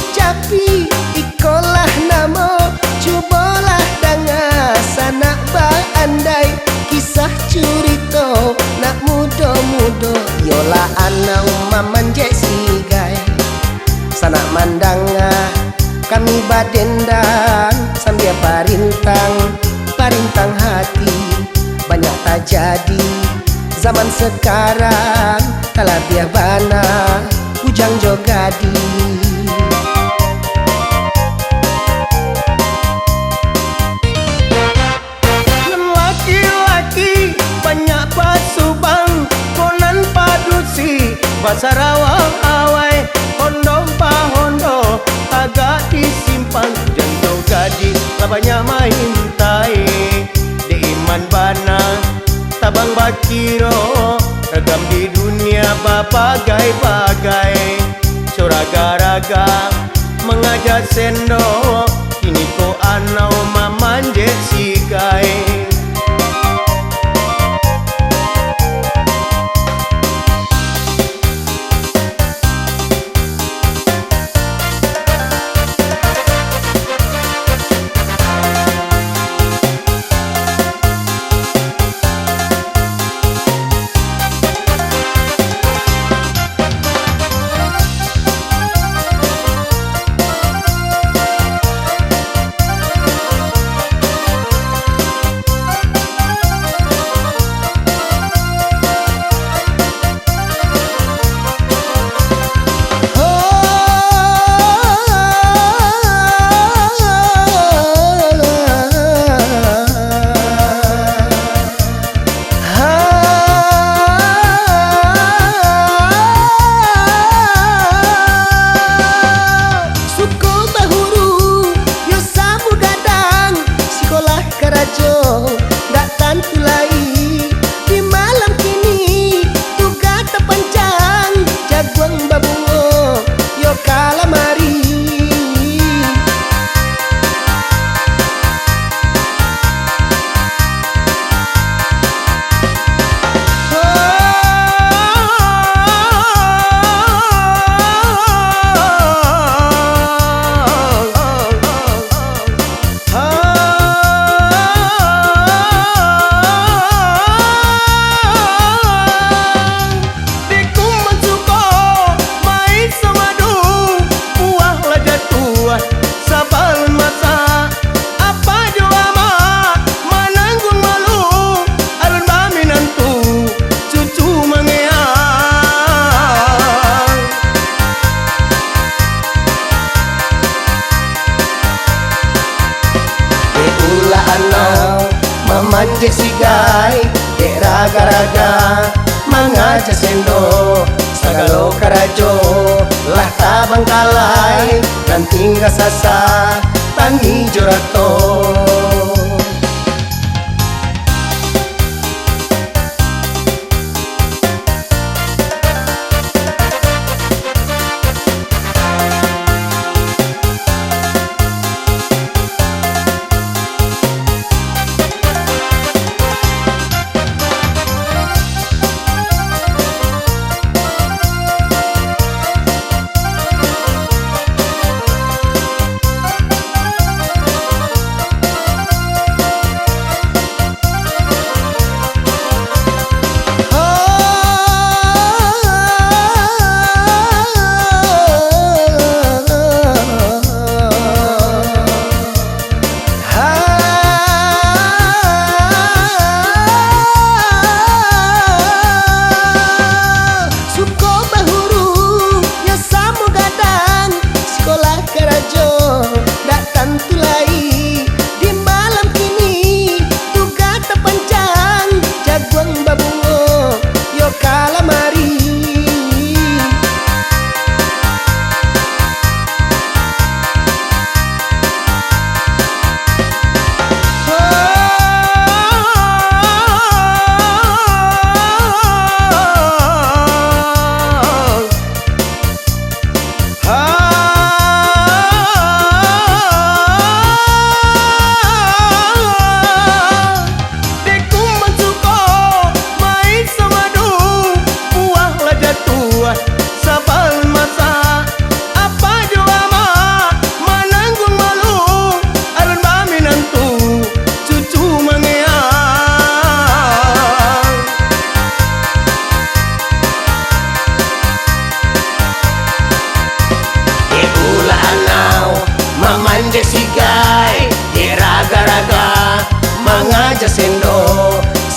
Ucapi ikolah namo cubolah danga sanak ba andai kisah curito nak mudo-mudo yola anau mamanje sigai sanak mandanga kami badendan sambil parintang hati banyak tak jadi zaman sekarang kalah biar bana ujang jogadi. Laki-laki banyak pasubang konan padusi basarawang awai hondo pahondo agak disimpan jantung gadi lah banyak main tai di iman bana tabang bakiro regam di dunia bagai-bagai suraga-raga mengajak sendo kini ko anau mamanje sigai. Mamanje sigai dek raga-raga mengajak sendo sagalo karajo lah tabang kalai dan tinggal sasa tangi jorato.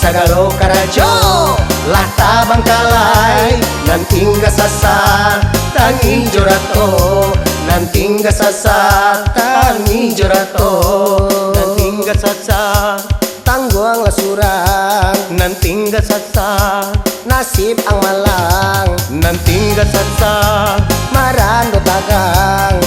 sagalo karajo lah tabang kalay nanting gasasa tangi jorato nanting gasasa tangi jorato nanting gasasa tangguang lasurang nanting gasasa nasib ang malang nanting gasasa marando tagang